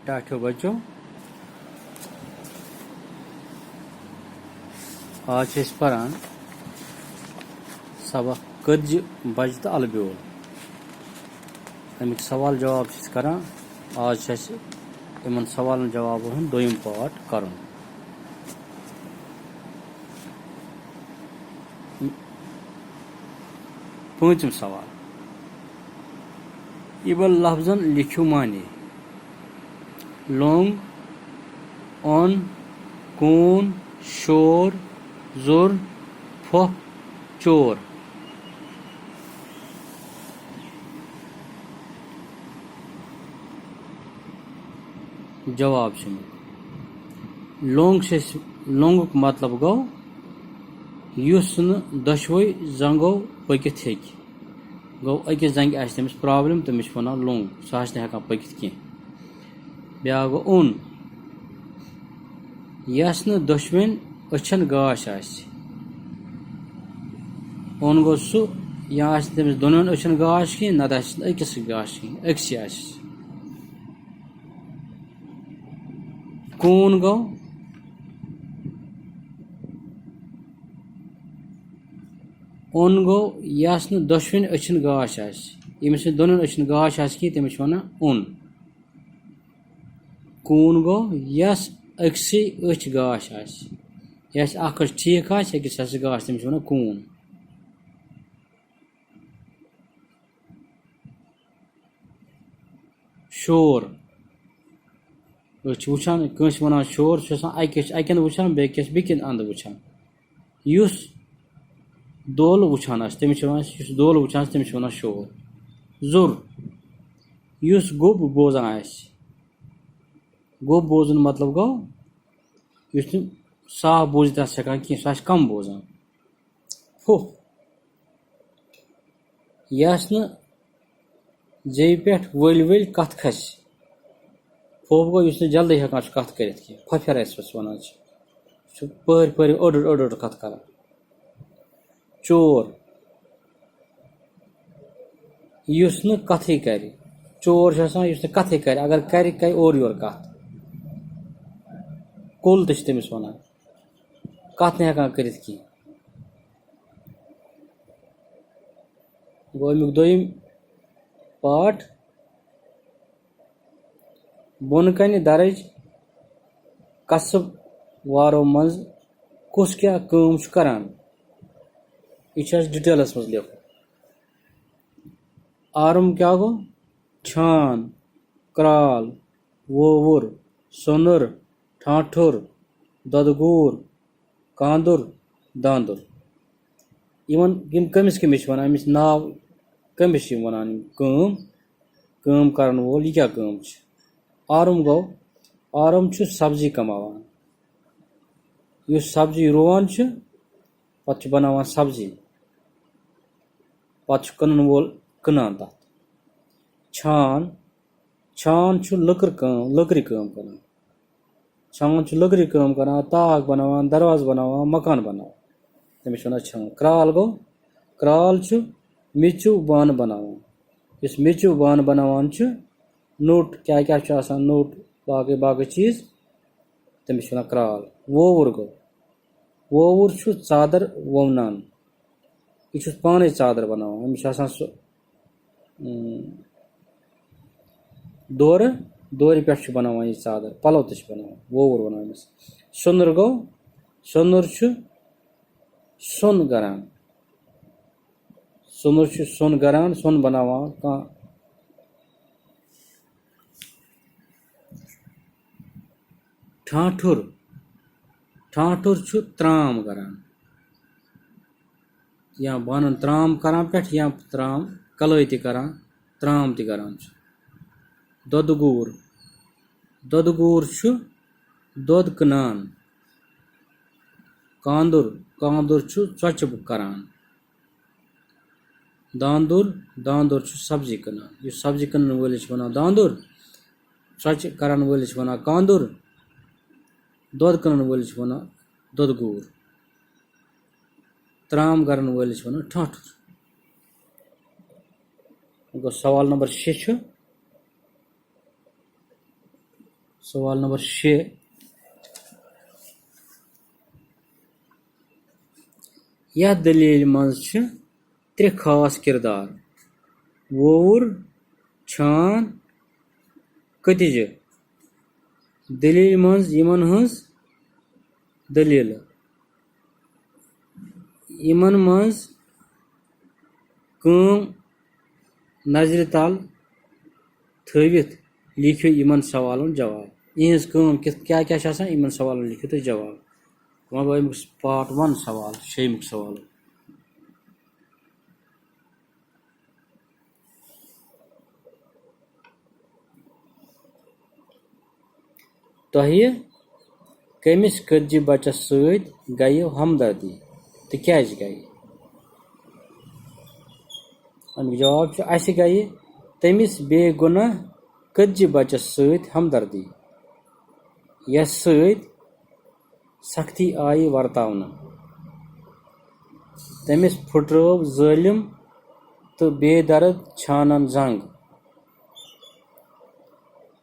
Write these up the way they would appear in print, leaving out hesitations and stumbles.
टाठो बच्चों आज पान सबक कज बज तो अल ब्योल अमिक सवाल जवाब कर आज इन सवाल जवाब दोम पार्ट कर पांचम सवाल इबल लफ्जन लिखो माने लोंग ओन कून शोर जुर फोह चोर जवाब लोंग से लोंग मतलब गो युस न दशवै जंगो पकित हे गो अकिस जंग तमिस प्रॉब्लम तमिस वन लोंग सह हेकान पकित कह ब्या गो ओन यस न दशवेन अछन गाश ओन गो सह या तमिस दोनों अछन गाश कह नत अकिस गाश कह अक्स कून गो ओन गो यस न दशवेन अछन गाश यमिस दोनों अछन गाश कह तमिस वन ओन कून गो यस अक्सी अच गाश यस अख ठीक अकिस गाश तमिस वन कून शोर वुचान कंस वन शोर अकन वुचान बेकिन अंद वुचान युस दोल वुचान तमिस दोल वुचान तमिस वन शोर जुर युस गुब बोजान गुब बोजन मतलब गो युस साफ बोजित हेकान कह सह कम बोजान फुह यस न जे पे वल वल कथ खस फोफ गो युस जल्दी हेकान कथ कर फफर वन पर पर ओड ओड कथ कर चोर युस न कथी कर चोर युस न कथी कर अगर कर और योर कथ कुल तमिस वन कथ न हेकान कर कह गो अमुक दोम पार्ट बोन कन दरज कसब वारो मज कुस क्या काम करान यह डिटेलस मज लिख आरम क्या गो छान क्राल वोवुर सोनुर ठाठुर ददगूर कांदुर दांदुर यम कमिस कमिस वन अमिस नाव कमिस वन काम करन वोल यह क्या काम आरम गो आरम सब्जी कमावान युस सब्जी रुवान पत बनावान सब्जी पत कनन वोल कनान तथ छान छान लकर काम करान छान लकरी काम करान ताक बनावान दरवाज बनावान मकान बनावान तमिस वन छान क्राल गो क्राल मिचु बान बनावान इस मिचु बान बनावान नोट क्या क्या नोट बाकी बाकी चीज तमिस वन क्राल वोवुर गो वोवुर चादर वोनान यह पाने चादर बनावान अमिस दोर दोर पे बनावान यह चादर पलो त बनावान वोवुर वन अमिस सोनुर गो सोनुर सोन गरान सोनुर सोन गरान सोन बनावान ठाठुर ठाठुर त्राम करान या बानन त्राम करान पे या त्राम कलई त करान त्राम त करान ददगूर ददगूर दोद कनान कांदुर कांदुर चचब करान दांदुर दांदुर सब्जी कनान यह सब्जी कनन वलिस वन दांदुर चच करान वलिस वन कांदुर दोद कनन वलिस वन ददगूर त्राम करन वलिस वन ठाठुर गो सवाल नंबर 6 सवाल नंबर 6 यह दलील मज त्रे खास किरदार वोर छान कतिज दलील मज यमन हंस दलील यमन मज कम नजर तल थवित लिखियो यमन सवालन जवाब इहज कम क्या क्या यमन सवालन लिखियो तो जवाब वह पार्ट 1 सवाल 6 सवाल तोह कमिस कज्जि बच्चस सत गयो हमदर्दी तो क्या गई अमिक जवाब अस गई तमिस बेगुनाह कज्जि बच्चस सत हमदर्दी यस सत सख्ती आई वर्तावना तमिस फुटरव जालिम तो बेदर्द छानन जंग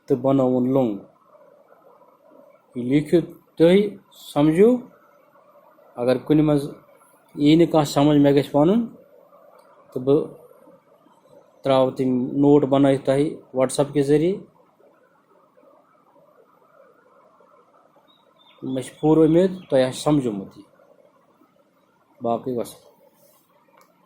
तो बनोवन लोंग लिखियो तुम समझो अगर कुन मज यी कह समझ मे गछ वन तो बह त्राव तम नोट बन तुम व्हाट्सएप के जरिए मे पूरी उम्मीद तुम समझोमुत बाकी वस।